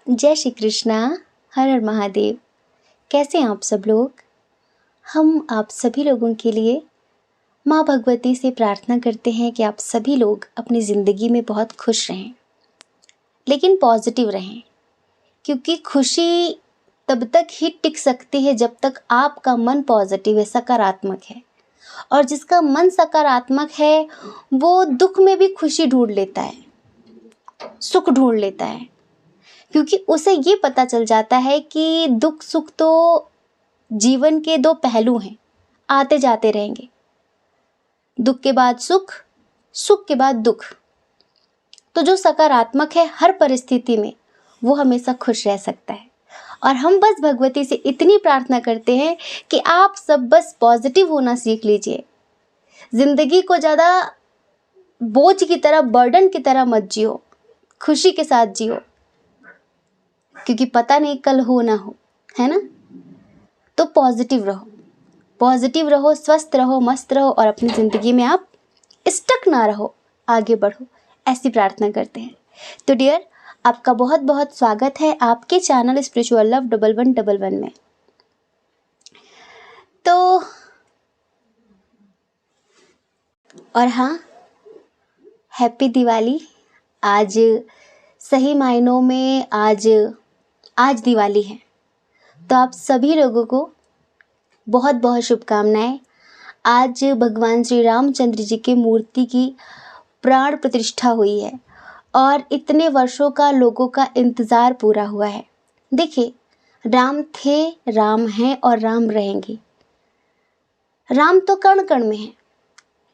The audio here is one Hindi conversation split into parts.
जय श्री कृष्णा। हर हर महादेव। कैसे हैं आप सब लोग? हम आप सभी लोगों के लिए माँ भगवती से प्रार्थना करते हैं कि आप सभी लोग अपनी ज़िंदगी में बहुत खुश रहें, लेकिन पॉजिटिव रहें, क्योंकि खुशी तब तक ही टिक सकती है जब तक आपका मन पॉजिटिव है, सकारात्मक है। और जिसका मन सकारात्मक है वो दुख में भी खुशी ढूंढ लेता है, सुख ढूंढ लेता है, क्योंकि उसे ये पता चल जाता है कि दुख सुख तो जीवन के दो पहलू हैं, आते जाते रहेंगे। दुख के बाद सुख, सुख के बाद दुख। तो जो सकारात्मक है हर परिस्थिति में वो हमेशा खुश रह सकता है। और हम बस भगवती से इतनी प्रार्थना करते हैं कि आप सब बस पॉजिटिव होना सीख लीजिए। जिंदगी को ज़्यादा बोझ की तरह, बर्डन की तरह मत जियो, खुशी के साथ जियो, क्योंकि पता नहीं कल हो ना हो, है ना। तो पॉजिटिव रहो, स्वस्थ रहो, मस्त रहो और अपनी ज़िंदगी में आप स्टक ना रहो, आगे बढ़ो, ऐसी प्रार्थना करते हैं। तो डियर, आपका बहुत बहुत स्वागत है आपके चैनल स्पिरिचुअल लव 1111 में। तो और हाँ, हैप्पी दिवाली। आज सही मायनों में आज दिवाली है, तो आप सभी लोगों को बहुत बहुत शुभकामनाएं। आज भगवान श्री रामचंद्र जी की मूर्ति की प्राण प्रतिष्ठा हुई है और इतने वर्षों का लोगों का इंतज़ार पूरा हुआ है। देखिए, राम थे, राम हैं और राम रहेंगे। राम तो कण कण में है,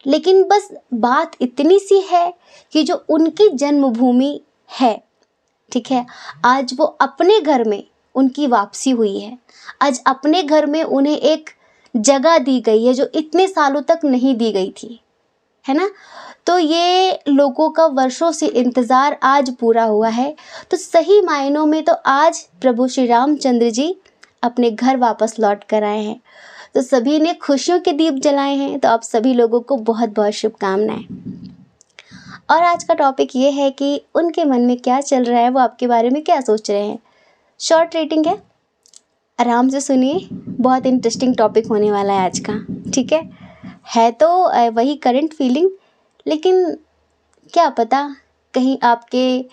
लेकिन बस बात इतनी सी है कि जो उनकी जन्मभूमि है, ठीक है, आज वो अपने घर में उनकी वापसी हुई है। आज अपने घर में उन्हें एक जगह दी गई है जो इतने सालों तक नहीं दी गई थी, है ना। तो ये लोगों का वर्षों से इंतज़ार आज पूरा हुआ है। तो सही मायनों में तो आज प्रभु श्री रामचंद्र जी अपने घर वापस लौट कर आए हैं। तो सभी ने खुशियों के दीप जलाए हैं। तो आप सभी लोगों को बहुत बहुत शुभकामनाएं। और आज का टॉपिक ये है कि उनके मन में क्या चल रहा है, वो आपके बारे में क्या सोच रहे हैं। शॉर्ट रेटिंग है, आराम से सुनिए, बहुत इंटरेस्टिंग टॉपिक होने वाला है आज का, ठीक है तो वही करंट फीलिंग, लेकिन क्या पता कहीं आपके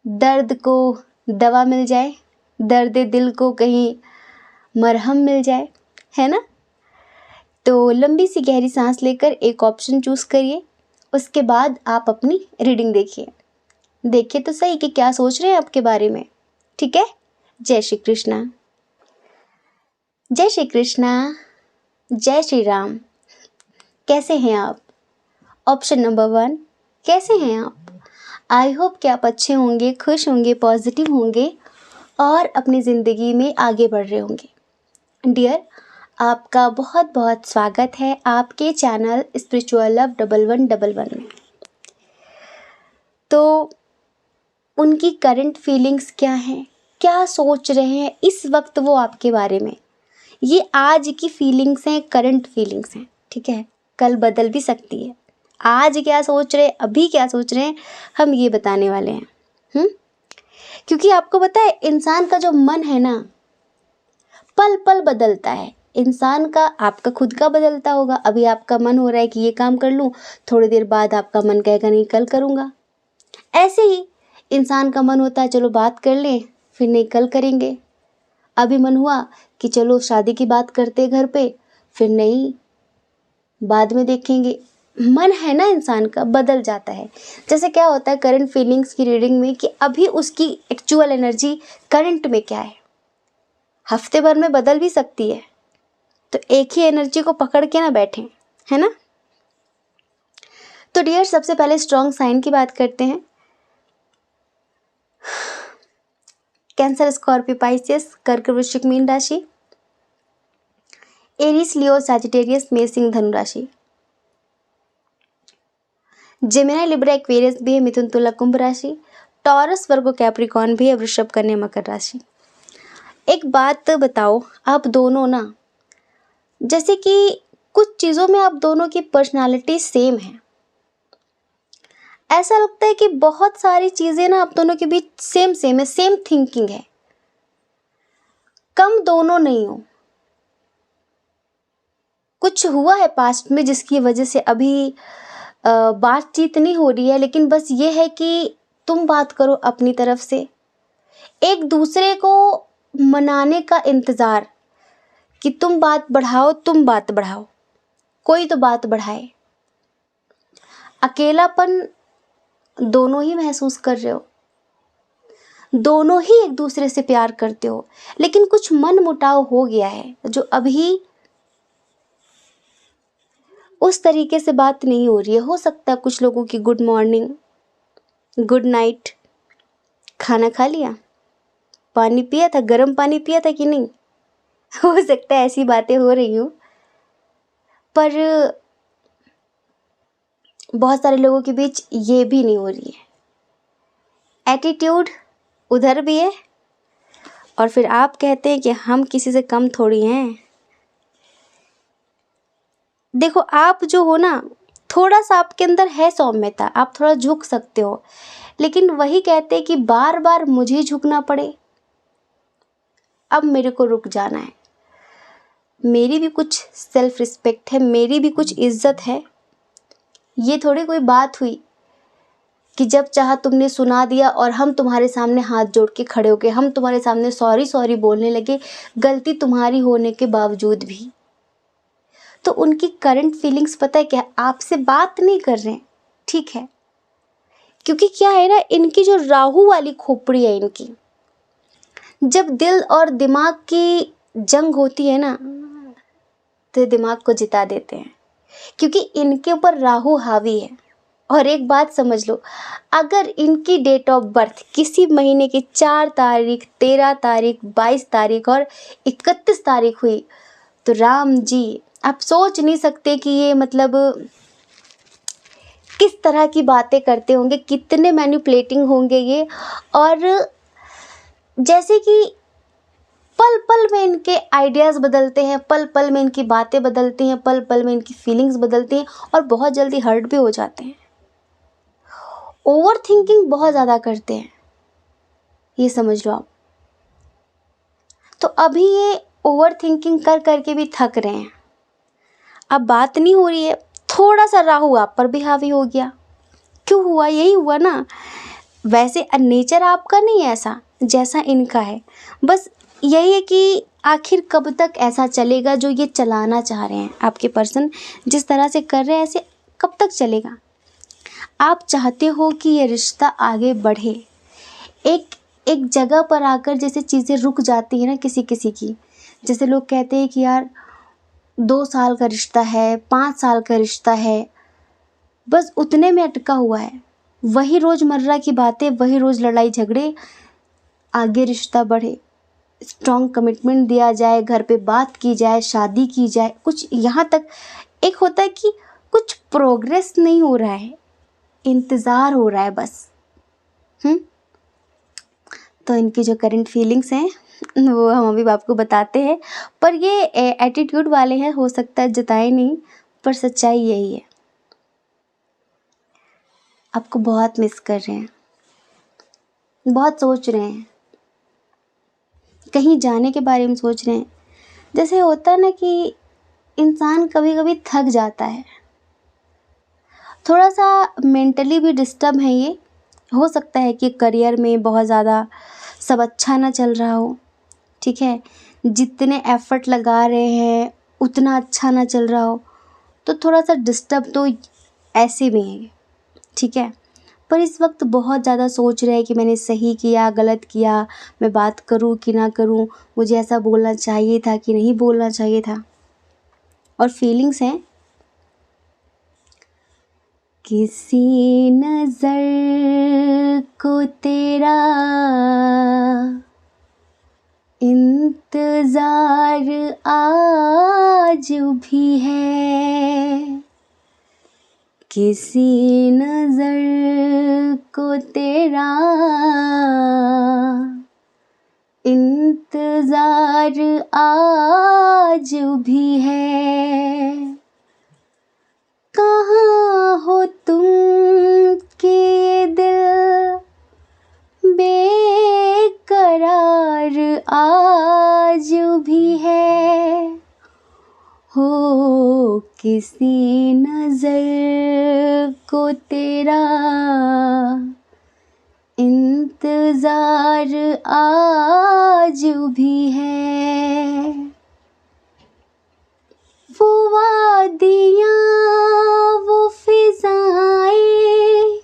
दर्द को दवा मिल जाए, दर्द दिल को कहीं मरहम मिल जाए, है ना। तो लंबी सी गहरी सांस लेकर एक ऑप्शन चूज़ करिए, उसके बाद आप अपनी रीडिंग देखिए तो सही कि क्या सोच रहे हैं आपके बारे में, ठीक है। जय श्री कृष्णा। जय श्री कृष्णा। जय श्री राम। कैसे हैं आप? ऑप्शन नंबर 1, कैसे हैं आप? आई होप कि आप अच्छे होंगे, खुश होंगे, पॉजिटिव होंगे और अपनी ज़िंदगी में आगे बढ़ रहे होंगे। डियर, आपका बहुत बहुत स्वागत है आपके चैनल स्पिरिचुअल लव 1111 में। तो उनकी करंट फीलिंग्स क्या हैं, क्या सोच रहे हैं इस वक्त वो आपके बारे में, ये आज की फीलिंग्स हैं, करंट फीलिंग्स हैं, ठीक है। कल बदल भी सकती है। आज क्या सोच रहे हैं, अभी क्या सोच रहे हैं, हम ये बताने वाले हैं। क्योंकि आपको पता है, इंसान का जो मन है ना, पल पल बदलता है। इंसान का, आपका खुद का बदलता होगा। अभी आपका मन हो रहा है कि ये काम कर लूँ, थोड़ी देर बाद आपका मन कहेगा नहीं कल करूँगा। ऐसे ही इंसान का मन होता है चलो बात कर लें, फिर नहीं कल करेंगे। अभी मन हुआ कि चलो शादी की बात करते घर पे, फिर नहीं बाद में देखेंगे। मन है ना इंसान का, बदल जाता है। जैसे क्या होता है करंट फीलिंग्स की रीडिंग में कि अभी उसकी एक्चुअल एनर्जी करंट में क्या है, हफ्ते भर में बदल भी सकती है। तो एक ही एनर्जी को पकड़ के ना बैठें, है ना। तो डियर, सबसे पहले स्ट्रॉन्ग साइन की बात करते हैं। कैंसर, स्कॉर्पियो, पाइसेस, कर्क, वृश्चिक, मीन राशि, एरीज, लियो, सैजिटेरियस, मेष, सिंह, धनु राशि, जेमिनी, लिब्रा, एक्वेरियस भी है, मिथुन, तुला, कुंभ राशि, टॉरस, वर्गो, कैप्रिकॉर्न भी है, वृषभ, कन्या, मकर राशि। एक बात बताओ, आप दोनों ना, जैसे कि कुछ चीज़ों में आप दोनों की पर्सनालिटी सेम है, ऐसा लगता है कि बहुत सारी चीज़ें ना आप दोनों के बीच सेम सेम है, सेम थिंकिंग है, कम दोनों नहीं हो। कुछ हुआ है पास्ट में जिसकी वजह से अभी बातचीत नहीं हो रही है, लेकिन बस ये है कि तुम बात करो अपनी तरफ से, एक दूसरे को मनाने का इंतज़ार कि तुम बात बढ़ाओ, तुम बात बढ़ाओ, कोई तो बात बढ़ाए। अकेलापन दोनों ही महसूस कर रहे हो, दोनों ही एक दूसरे से प्यार करते हो, लेकिन कुछ मन मुटाव हो गया है जो अभी उस तरीके से बात नहीं हो रही है। हो सकता है कुछ लोगों की गुड मॉर्निंग, गुड नाइट, खाना खा लिया, पानी पिया था, गर्म पानी पिया था कि नहीं, हो सकता है ऐसी बातें हो रही हो। पर बहुत सारे लोगों के बीच ये भी नहीं हो रही है। एटीट्यूड उधर भी है और फिर आप कहते हैं कि हम किसी से कम थोड़ी हैं। देखो, आप जो हो ना, थोड़ा सा आपके अंदर है सौम्यता, आप थोड़ा झुक सकते हो, लेकिन वही कहते हैं कि बार बार मुझे झुकना पड़े, अब मेरे को रुक जाना है। मेरी भी कुछ सेल्फ रिस्पेक्ट है, मेरी भी कुछ इज्जत है। ये थोड़ी कोई बात हुई कि जब चाहा तुमने सुना दिया और हम तुम्हारे सामने हाथ जोड़ के खड़े हो गए, हम तुम्हारे सामने सॉरी सॉरी बोलने लगे, गलती तुम्हारी होने के बावजूद भी। तो उनकी करंट फीलिंग्स पता है क्या, आपसे बात नहीं कर रहे हैं, ठीक है, क्योंकि क्या है ना, इनकी जो राहु वाली खोपड़ी है इनकी, जब दिल और दिमाग की जंग होती है ना, तो दिमाग को जिता देते हैं, क्योंकि इनके ऊपर राहु हावी है। और एक बात समझ लो, अगर इनकी डेट ऑफ बर्थ किसी महीने की 4 तारीख, 13 तारीख, 22 तारीख और 31 तारीख हुई, तो राम जी, आप सोच नहीं सकते कि ये मतलब किस तरह की बातें करते होंगे, कितने मैनिपुलेटिंग होंगे ये। और जैसे कि पल पल में इनके आइडियाज़ बदलते हैं, पल पल में इनकी बातें बदलती हैं, पल पल में इनकी फीलिंग्स बदलती हैं और बहुत जल्दी हर्ट भी हो जाते हैं। ओवर थिंकिंग बहुत ज़्यादा करते हैं, ये समझ लो आप। तो अभी ये ओवर थिंकिंग कर करके भी थक रहे हैं, अब बात नहीं हो रही है, थोड़ा सा राहु आप पर भी हावी हो गया। क्यों हुआ? यही हुआ ना। वैसे नेचर आपका नहीं है ऐसा जैसा इनका है, बस यही है कि आखिर कब तक ऐसा चलेगा जो ये चलाना चाह रहे हैं, आपके पर्सन जिस तरह से कर रहे हैं ऐसे कब तक चलेगा। आप चाहते हो कि ये रिश्ता आगे बढ़े, एक एक जगह पर आकर जैसे चीज़ें रुक जाती है ना किसी किसी की, जैसे लोग कहते हैं कि यार 2 साल का रिश्ता है, 5 साल का रिश्ता है, बस उतने में अटका हुआ है, वही रोज़मर्रा की बातें, वही रोज़ लड़ाई झगड़े, आगे रिश्ता बढ़े, स्ट्रॉन्ग कमिटमेंट दिया जाए, घर पे बात की जाए, शादी की जाए, कुछ यहाँ तक एक होता है कि कुछ प्रोग्रेस नहीं हो रहा है, इंतज़ार हो रहा है बस। तो इनकी जो करंट फीलिंग्स हैं वो हम अभी आपको बताते हैं, पर ये एटीट्यूड वाले हैं, हो सकता है जताए नहीं, पर सच्चाई यही है। आपको बहुत मिस कर रहे हैं, बहुत सोच रहे हैं, कहीं जाने के बारे में सोच रहे हैं। जैसे होता है ना कि इंसान कभी कभी थक जाता है, थोड़ा सा मेंटली भी डिस्टर्ब है ये। हो सकता है कि करियर में बहुत ज़्यादा सब अच्छा ना चल रहा हो, ठीक है, जितने एफर्ट लगा रहे हैं उतना अच्छा ना चल रहा हो, तो थोड़ा सा डिस्टर्ब तो ऐसे भी है, ठीक है। पर इस वक्त बहुत ज़्यादा सोच रहे हैं कि मैंने सही किया, गलत किया, मैं बात करूं कि ना करूं, मुझे ऐसा बोलना चाहिए था कि नहीं बोलना चाहिए था। और फीलिंग्स हैं, किसी नज़र को तेरा इंतज़ार आज भी है, किसी नज़र को तेरा इंतज़ार आज भी है, कहाँ हो तुम कि करार आज भी है, हो किसी नजर को तेरा इंतजार आज भी है। वो वादियाँ वो फिजाएं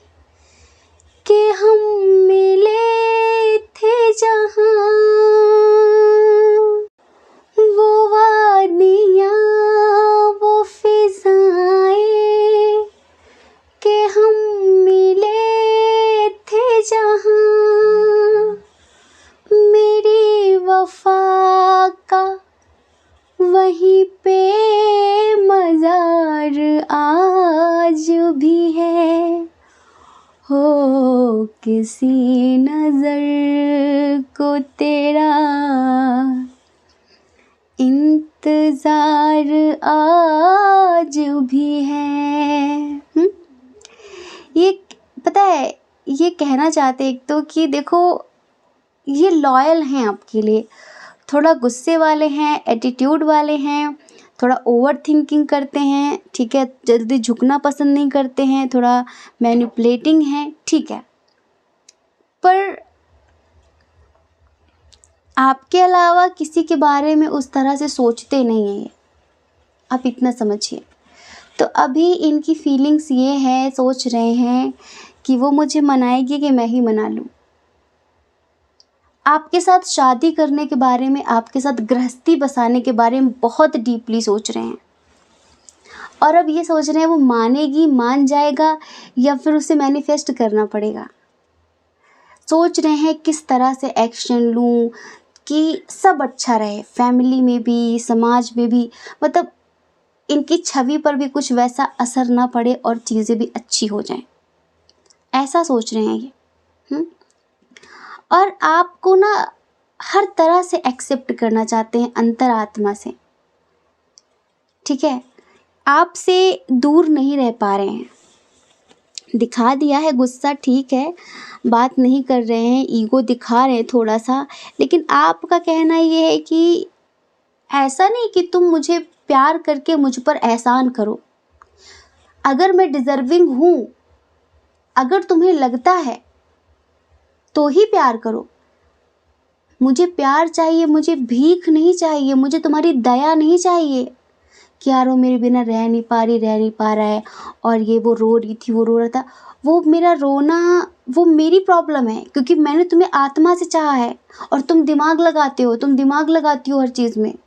कि हम मिले थे जहाँ, वो वादियाँ वो फिजाएं कि हम मिले थे जहाँ, मेरी वफा का वहीं पे मज़ार आज भी है, हो किसी नज़र को तेरा इंतज़ार आज भी है। ये पता है, ये कहना चाहते एक तो कि देखो ये लॉयल हैं आपके लिए, थोड़ा गुस्से वाले हैं, एटीट्यूड वाले हैं, थोड़ा ओवर थिंकिंग करते हैं, ठीक है, जल्दी झुकना पसंद नहीं करते हैं, थोड़ा मैनिपुलेटिंग हैं, ठीक है, पर आपके अलावा किसी के बारे में उस तरह से सोचते नहीं हैं ये, आप इतना समझिए। तो अभी इनकी फीलिंग्स ये है, सोच रहे हैं कि वो मुझे मनाएगी कि मैं ही मना लूँ। आपके साथ शादी करने के बारे में, आपके साथ गृहस्थी बसाने के बारे में बहुत डीपली सोच रहे हैं, और अब ये सोच रहे हैं वो मानेगी, मान जाएगा या फिर उसे मैनिफेस्ट करना पड़ेगा। सोच रहे हैं किस तरह से एक्शन लूँ कि सब अच्छा रहे, फैमिली में भी, समाज में भी, मतलब इनकी छवि पर भी कुछ वैसा असर ना पड़े और चीज़ें भी अच्छी हो जाएं, ऐसा सोच रहे हैं ये। और आपको ना हर तरह से एक्सेप्ट करना चाहते हैं अंतरात्मा से, ठीक है, आपसे दूर नहीं रह पा रहे हैं। दिखा दिया है गुस्सा, ठीक है, बात नहीं कर रहे हैं, ईगो दिखा रहे हैं थोड़ा सा, लेकिन आपका कहना ये है कि ऐसा नहीं कि तुम मुझे प्यार करके मुझ पर एहसान करो, अगर मैं डिज़र्विंग हूँ, अगर तुम्हें लगता है तो ही प्यार करो। मुझे प्यार चाहिए, मुझे भीख नहीं चाहिए, मुझे तुम्हारी दया नहीं चाहिए कि यार वो मेरे बिना रह नहीं पा रही, रह नहीं पा रहा है, और ये वो रो रही थी, वो रो रहा था। वो मेरा रोना वो मेरी प्रॉब्लम है, क्योंकि मैंने तुम्हें आत्मा से चाहा है और तुम दिमाग लगाते हो, तुम दिमाग लगाती हो हर चीज़ में।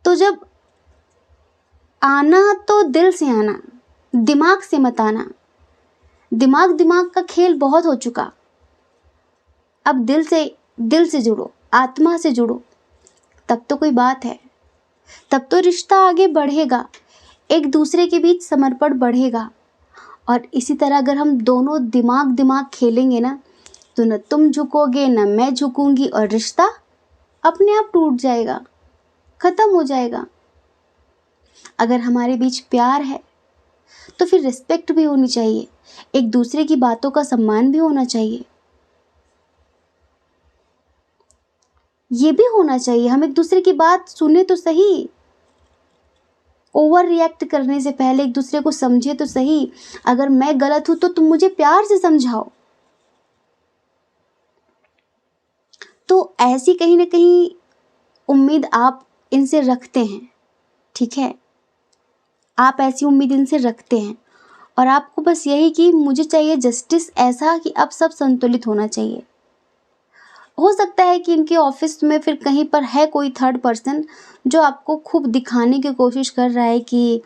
तो जब आना तो दिल से आना, दिमाग से मत आना। दिमाग का खेल बहुत हो चुका, अब दिल से जुड़ो, आत्मा से जुड़ो, तब तो कोई बात है, तब तो रिश्ता आगे बढ़ेगा, एक दूसरे के बीच समर्पण बढ़ेगा। और इसी तरह अगर हम दोनों दिमाग खेलेंगे ना, तो न तुम झुकोगे न मैं झुकूंगी, और रिश्ता अपने आप टूट जाएगा, ख़त्म हो जाएगा। अगर हमारे बीच प्यार है तो फिर रिस्पेक्ट भी होनी चाहिए, एक दूसरे की बातों का सम्मान भी होना चाहिए, ये भी होना चाहिए। हम एक दूसरे की बात सुने तो सही, ओवर रिएक्ट करने से पहले एक दूसरे को समझे तो सही। अगर मैं गलत हूं तो तुम मुझे प्यार से समझाओ। तो ऐसी कहीं ना कहीं उम्मीद आप इनसे रखते हैं, ठीक है, आप ऐसी उम्मीद इनसे रखते हैं, और आपको बस यही कि मुझे चाहिए जस्टिस, ऐसा कि अब सब संतुलित होना चाहिए। हो सकता है कि इनके ऑफिस में फिर कहीं पर है कोई थर्ड पर्सन जो आपको खूब दिखाने की कोशिश कर रहा है कि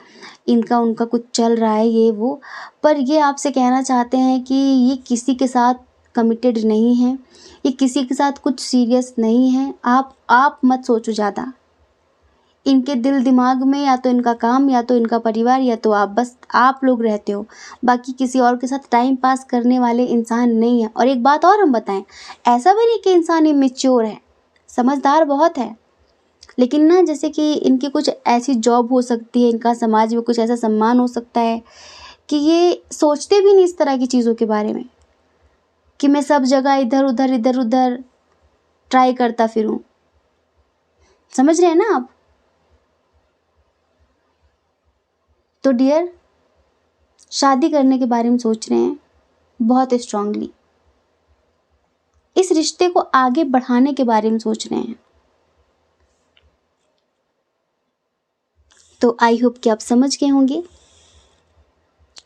इनका उनका कुछ चल रहा है, ये वो, पर ये आपसे कहना चाहते हैं कि ये किसी के साथ कमिटेड नहीं है, ये किसी के साथ कुछ सीरियस नहीं है। आप मत सोचो ज़्यादा, इनके दिल दिमाग में या तो इनका काम, या तो इनका परिवार, या तो आप, बस आप लोग रहते हो, बाकी किसी और के साथ टाइम पास करने वाले इंसान नहीं है। और एक बात और हम बताएं, ऐसा भी नहीं कि इंसान इमेच्योर है, समझदार बहुत है, लेकिन ना जैसे कि इनकी कुछ ऐसी जॉब हो सकती है, इनका समाज में कुछ ऐसा सम्मान हो सकता है कि ये सोचते भी नहीं इस तरह की चीज़ों के बारे में, कि मैं सब जगह इधर उधर ट्राई करता फिरूं। समझ रहे हैं ना आप? तो डियर, शादी करने के बारे में सोच रहे हैं बहुत स्ट्रांगली, इस रिश्ते को आगे बढ़ाने के बारे में सोच रहे हैं, तो आई होप कि आप समझ गए होंगे।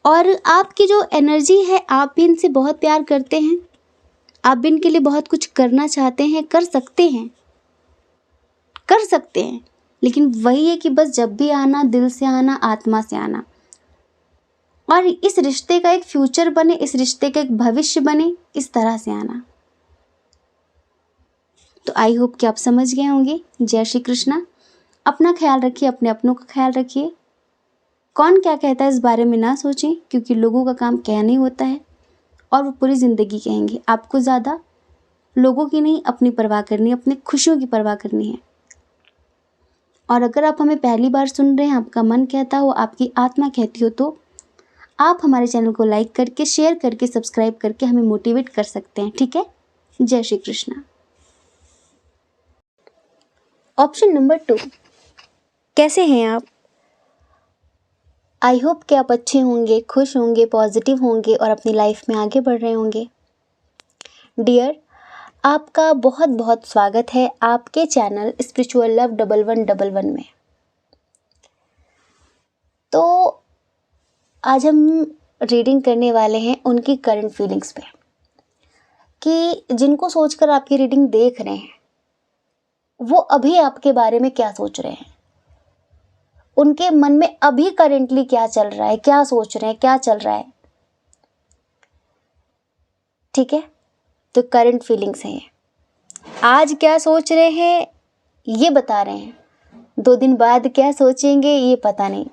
और आपकी जो एनर्जी है, आप भी इनसे बहुत प्यार करते हैं, आप भी इनके लिए बहुत कुछ करना चाहते हैं, कर सकते हैं, लेकिन वही है कि बस जब भी आना, दिल से आना, आत्मा से आना, और इस रिश्ते का एक फ्यूचर बने, इस रिश्ते का एक भविष्य बने, इस तरह से आना। तो आई होप कि आप समझ गए होंगे। जय श्री कृष्णा। अपना ख्याल रखिए, अपने अपनों का ख्याल रखिए। कौन क्या कहता है इस बारे में ना सोचें, क्योंकि लोगों का काम कहना ही होता है और वो पूरी ज़िंदगी कहेंगे। आपको ज़्यादा लोगों की नहीं, अपनी परवाह करनी है, अपनी खुशियों की परवाह करनी है। और अगर आप हमें पहली बार सुन रहे हैं, आपका मन कहता हो, आपकी आत्मा कहती हो, तो आप हमारे चैनल को लाइक करके, शेयर करके, सब्सक्राइब करके हमें मोटिवेट कर सकते हैं। ठीक है? जय श्री कृष्णा। ऑप्शन नंबर 2, कैसे हैं आप? आई होप कि आप अच्छे होंगे, खुश होंगे, पॉजिटिव होंगे और अपनी लाइफ में आगे बढ़ रहे होंगे। डियर, आपका बहुत बहुत स्वागत है आपके चैनल स्पिरिचुअल लव 1111 में। तो आज हम रीडिंग करने वाले हैं उनकी करंट फीलिंग्स पे, कि जिनको सोचकर आपकी रीडिंग देख रहे हैं वो अभी आपके बारे में क्या सोच रहे हैं, उनके मन में अभी करेंटली क्या चल रहा है, क्या सोच रहे हैं, क्या चल रहा है। ठीक है? तो करंट फीलिंग्स हैं ये। आज क्या सोच रहे हैं ये बता रहे हैं, 2 दिन बाद क्या सोचेंगे ये पता नहीं,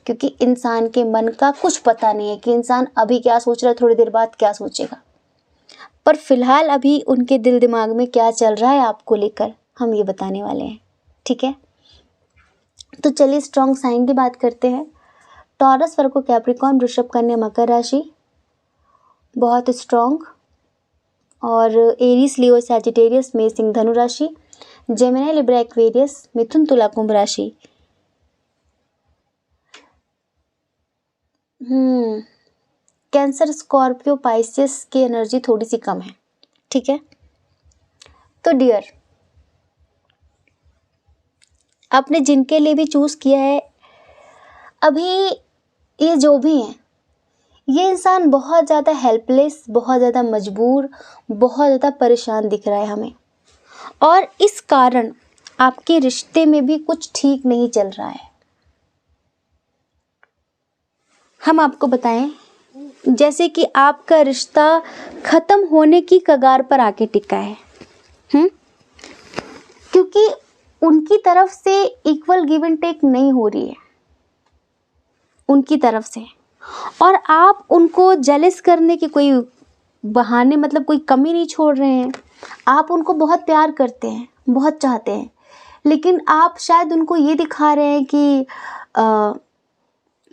क्योंकि इंसान के मन का कुछ पता नहीं है कि इंसान अभी क्या सोच रहा है, थोड़ी देर बाद क्या सोचेगा। पर फिलहाल अभी उनके दिल दिमाग में क्या चल रहा है आपको लेकर, हम ये बताने वाले हैं। ठीक है? तो चलिए स्ट्रॉन्ग साइन की बात करते हैं। टॉरस, वर्गो, कैप्रिकॉर्न, वृषभ, कन्या, मकर राशि बहुत स्ट्रॉन्ग। और एरीज, लियो, सैजिटेरियस, मेष, सिंह, धनु राशि। जेमिनी, लिब्रा, एक्वेरियस, मिथुन, तुला, कुंभ राशि। कैंसर, स्कॉर्पियो, पाइसेस की एनर्जी थोड़ी सी कम है। ठीक है? तो डियर, आपने जिनके लिए भी चूज किया है, अभी ये जो भी हैं, ये इंसान बहुत ज़्यादा हेल्पलेस, बहुत ज़्यादा मजबूर, बहुत ज़्यादा परेशान दिख रहा है हमें, और इस कारण आपके रिश्ते में भी कुछ ठीक नहीं चल रहा है। हम आपको बताएं, जैसे कि आपका रिश्ता खत्म होने की कगार पर आके टिका है। क्योंकि उनकी तरफ से इक्वल गिव एंड टेक नहीं हो रही है, उनकी तरफ से, और आप उनको जेलस करने के कोई बहाने, मतलब कोई कमी नहीं छोड़ रहे हैं। आप उनको बहुत प्यार करते हैं, बहुत चाहते हैं, लेकिन आप शायद उनको ये दिखा रहे हैं कि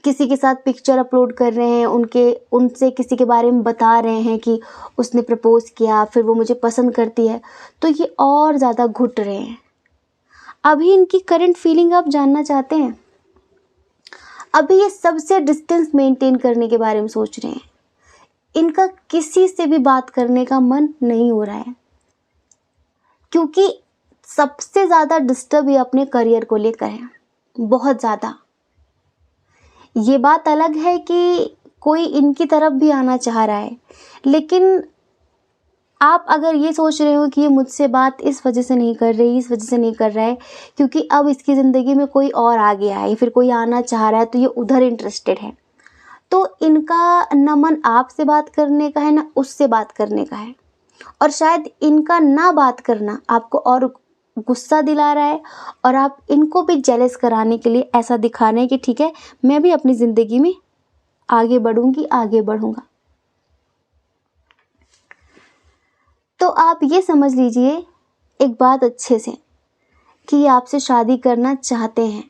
किसी के साथ पिक्चर अपलोड कर रहे हैं, उनसे किसी के बारे में बता रहे हैं कि उसने प्रपोज किया, फिर वो मुझे पसंद करती है, तो ये और ज़्यादा घुट रहे हैं। अभी इनकी करंट फीलिंग आप जानना चाहते हैं? अभी ये सबसे डिस्टेंस मेंटेन करने के बारे में सोच रहे हैं। इनका किसी से भी बात करने का मन नहीं हो रहा है, क्योंकि सबसे ज़्यादा डिस्टर्ब ये अपने करियर को लेकर है, बहुत ज़्यादा। ये बात अलग है कि कोई इनकी तरफ भी आना चाह रहा है, लेकिन आप अगर ये सोच रहे हो कि ये मुझसे बात इस वजह से नहीं कर रही, इस वजह से नहीं कर रहा है क्योंकि अब इसकी ज़िंदगी में कोई और आ गया है, फिर कोई आना चाह रहा है, तो ये उधर इंटरेस्टेड है, तो इनका न मन आपसे बात करने का है, ना उससे बात करने का है। और शायद इनका ना बात करना आपको और गुस्सा दिला रहा है, और आप इनको भी जेलस कराने के लिए ऐसा दिखा रहे हैं कि ठीक है, मैं भी अपनी ज़िंदगी में आगे बढ़ूंगी, आगे बढ़ूंगा। तो आप ये समझ लीजिए एक बात अच्छे से, कि ये आपसे शादी करना चाहते हैं,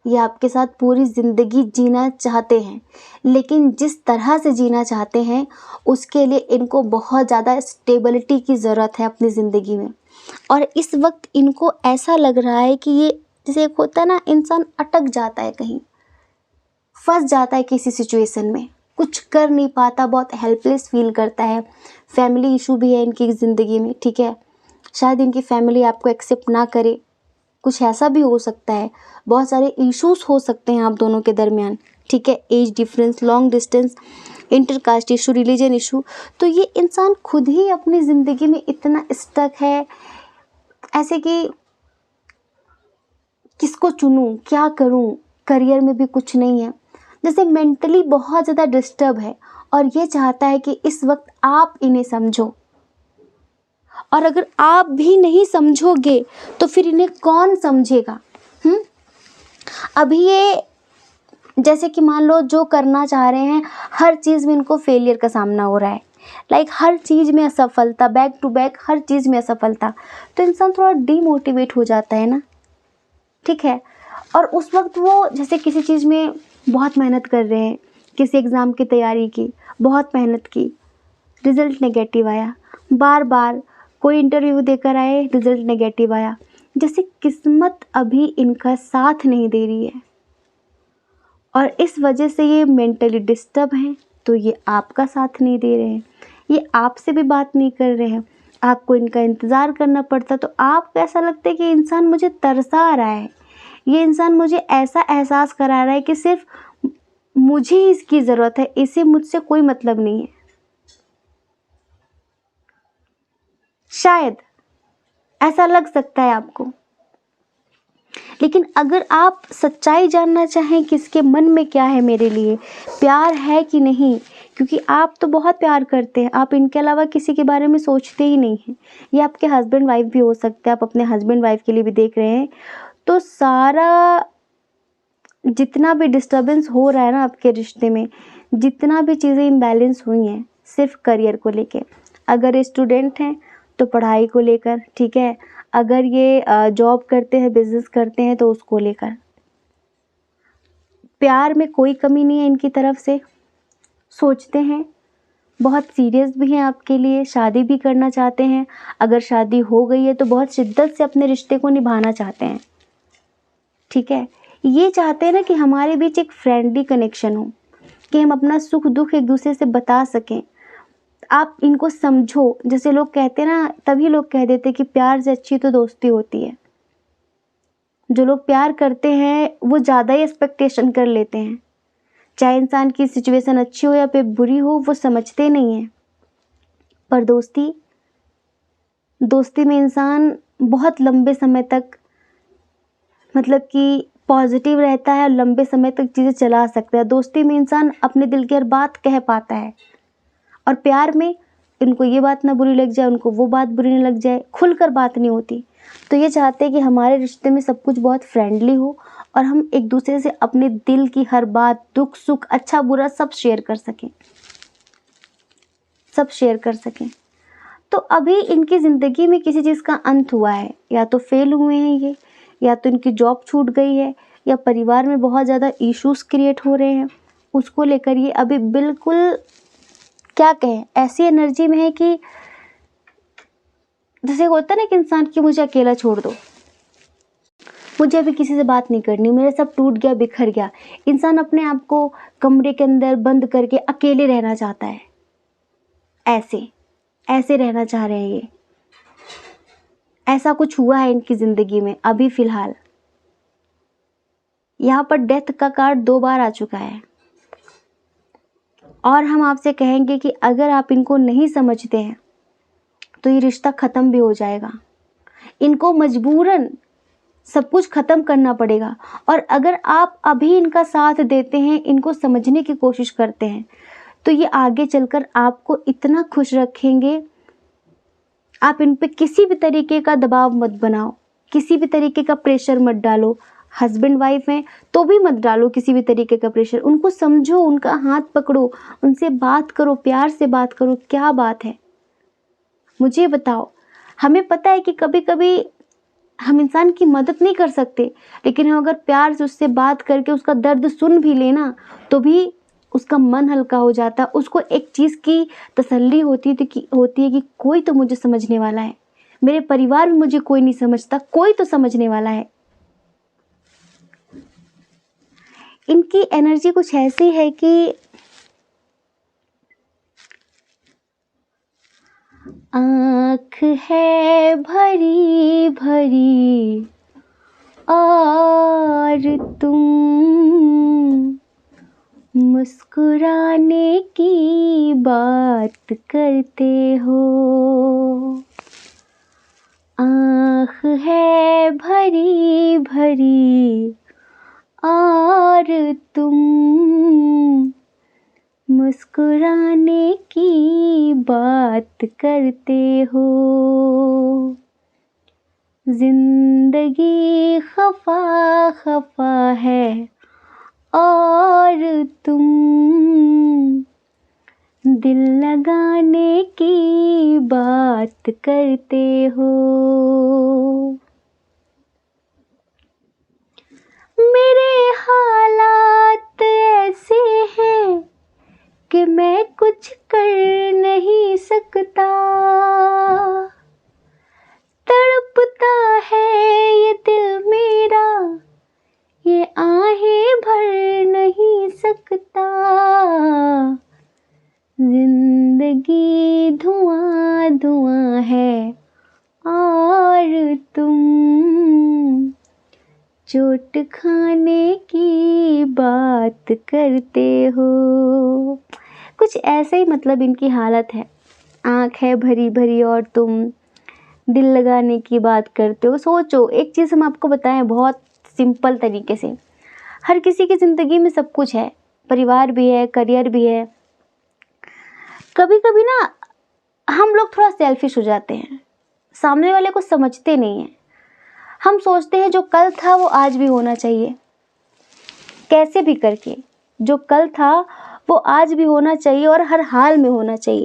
ये आपके साथ पूरी ज़िंदगी जीना चाहते हैं, लेकिन जिस तरह से जीना चाहते हैं उसके लिए इनको बहुत ज़्यादा स्टेबिलिटी की ज़रूरत है अपनी ज़िंदगी में। और इस वक्त इनको ऐसा लग रहा है कि ये, जैसे एक होता है ना, इंसान अटक जाता है कहीं, फंस जाता है किसी सिचुएशन में, कुछ कर नहीं पाता, बहुत हेल्पलेस फील करता है। फैमिली इशू भी है इनकी ज़िंदगी में, ठीक है, शायद इनकी फैमिली आपको एक्सेप्ट ना करे, कुछ ऐसा भी हो सकता है, बहुत सारे इश्यूज हो सकते हैं आप दोनों के दरमियान, ठीक है, age difference, long distance, intercaste issue, religion issue. तो ये इंसान खुद ही अपनी ज़िंदगी में इतना स्टक है, ऐसे कि किसको चुनूं, क्या करूं, करियर में भी कुछ नहीं है, जैसे मेंटली बहुत ज़्यादा डिस्टर्ब है। और ये चाहता है कि इस वक्त आप इन्हें समझो, और अगर आप भी नहीं समझोगे तो फिर इन्हें कौन समझेगा। अभी ये, जैसे कि मान लो जो करना चाह रहे हैं हर चीज़ में इनको फेलियर का सामना हो रहा है, लाइक हर चीज़ में असफलता, बैक टू बैक हर चीज़ में असफलता, तो इंसान थोड़ा डीमोटिवेट हो जाता है ना, ठीक है। और उस वक्त वो जैसे किसी चीज़ में बहुत मेहनत कर रहे हैं, किसी एग्ज़ाम की तैयारी की, बहुत मेहनत की, रिज़ल्ट नेगेटिव आया, बार बार कोई इंटरव्यू देकर आए, रिज़ल्ट नेगेटिव आया, जैसे किस्मत अभी इनका साथ नहीं दे रही है और इस वजह से ये मेंटली डिस्टर्ब हैं। तो ये आपका साथ नहीं दे रहे हैं, ये आपसे भी बात नहीं कर रहे हैं, आपको इनका इंतज़ार करना पड़ता, तो आपको ऐसा लगता है कि इंसान मुझे तरसा रहा है, ये इंसान मुझे ऐसा एहसास करा रहा है कि सिर्फ मुझे ही इसकी ज़रूरत है, इसे मुझसे कोई मतलब नहीं है। शायद ऐसा लग सकता है आपको, लेकिन अगर आप सच्चाई जानना चाहें कि इसके मन में क्या है, मेरे लिए प्यार है कि नहीं, क्योंकि आप तो बहुत प्यार करते हैं, आप इनके अलावा किसी के बारे में सोचते ही नहीं हैं। ये आपके हस्बैंड वाइफ भी हो सकते हैं, आप अपने हस्बैंड वाइफ के लिए भी देख रहे हैं। तो सारा जितना भी डिस्टर्बेंस हो रहा है ना आपके रिश्ते में, जितना भी चीज़ें इम्बैलेंस हुई हैं, सिर्फ करियर को लेके। अगर स्टूडेंट हैं तो पढ़ाई को लेकर, ठीक है, अगर ये जॉब करते हैं, बिजनेस करते हैं तो उसको लेकर। प्यार में कोई कमी नहीं है इनकी तरफ से, सोचते हैं, बहुत सीरियस भी हैं आपके लिए, शादी भी करना चाहते हैं, अगर शादी हो गई है तो बहुत शिद्दत से अपने रिश्ते को निभाना चाहते हैं, ठीक है। ये चाहते हैं ना कि हमारे बीच एक फ्रेंडली कनेक्शन हो, कि हम अपना सुख दुख एक दूसरे से बता सकें, आप इनको समझो। जैसे लोग कहते हैं ना, तभी लोग कह देते कि प्यार से अच्छी तो दोस्ती होती है। जो लोग प्यार करते हैं वो ज़्यादा ही एक्सपेक्टेशन कर लेते हैं, चाहे इंसान की सिचुएशन अच्छी हो या फिर बुरी हो, वो समझते नहीं हैं। पर दोस्ती में इंसान बहुत लंबे समय तक, मतलब कि पॉजिटिव रहता है, लंबे समय तक चीज़ें चला सकता है। दोस्ती में इंसान अपने दिल की हर बात कह पाता है, और प्यार में इनको ये बात ना बुरी लग जाए, उनको वो बात बुरी ना लग जाए, खुलकर बात नहीं होती। तो ये चाहते हैं कि हमारे रिश्ते में सब कुछ बहुत फ्रेंडली हो और हम एक दूसरे से अपने दिल की हर बात, दुख सुख, अच्छा बुरा सब शेयर कर सकें, सब शेयर कर सकें। तो अभी इनकी ज़िंदगी में किसी चीज़ का अंत हुआ है, या तो फेल हुए हैं ये, या तो इनकी जॉब छूट गई है, या परिवार में बहुत ज़्यादा इश्यूज क्रिएट हो रहे हैं, उसको लेकर ये अभी बिल्कुल, क्या कहें, ऐसी एनर्जी में है कि जैसे होता है ना कि इंसान की मुझे अकेला छोड़ दो, मुझे अभी किसी से बात नहीं करनी, मेरा सब टूट गया, बिखर गया। इंसान अपने आप को कमरे के अंदर बंद करके अकेले रहना चाहता है, ऐसे ऐसे रहना चाह रहे हैं ये। ऐसा कुछ हुआ है इनकी ज़िंदगी में अभी फ़िलहाल। यहाँ पर डेथ का कार्ड 2 बार आ चुका है, और हम आपसे कहेंगे कि अगर आप इनको नहीं समझते हैं तो ये रिश्ता ख़त्म भी हो जाएगा। इनको मजबूरन सब कुछ ख़त्म करना पड़ेगा, और अगर आप अभी इनका साथ देते हैं, इनको समझने की कोशिश करते हैं, तो ये आगे चलकर आपको इतना खुश रखेंगे। आप इन पे किसी भी तरीके का दबाव मत बनाओ, किसी भी तरीके का प्रेशर मत डालो। हस्बैंड वाइफ हैं तो भी मत डालो किसी भी तरीके का प्रेशर। उनको समझो, उनका हाथ पकड़ो, उनसे बात करो, प्यार से बात करो, क्या बात है मुझे बताओ। हमें पता है कि कभी कभी हम इंसान की मदद नहीं कर सकते, लेकिन हम अगर प्यार से उससे बात करके उसका दर्द सुन भी लेना तो भी उसका मन हल्का हो जाता। उसको एक चीज़ की तसल्ली होती है कि कोई तो मुझे समझने वाला है, मेरे परिवार में मुझे कोई नहीं समझता, कोई तो समझने वाला है। इनकी एनर्जी कुछ ऐसी है कि आँख है भरी भरी और तुम मुस्कुराने की बात करते हो। आँख है भरी भरी और तुम मुस्कुराने की बात करते हो। जिंदगी खफा खफा है और तुम दिल लगाने की बात करते हो। मेरे हालात ऐसे हैं कि मैं कुछ कर नहीं सकता। तड़पता है ये दिल मेरा, ये आहें भर नहीं सकता। जिंदगी धुआं धुआं है और तुम चोट खाने की बात करते हो। कुछ ऐसे ही मतलब इनकी हालत है। आँख है भरी भरी और तुम दिल लगाने की बात करते हो। सोचो, एक चीज़ हम आपको बताएं बहुत सिंपल तरीके से, हर किसी की ज़िंदगी में सब कुछ है, परिवार भी है, करियर भी है। कभी कभी ना हम लोग थोड़ा सेल्फिश हो जाते हैं, सामने वाले को समझते नहीं हैं। हम सोचते हैं जो कल था वो आज भी होना चाहिए, कैसे भी करके जो कल था वो आज भी होना चाहिए और हर हाल में होना चाहिए।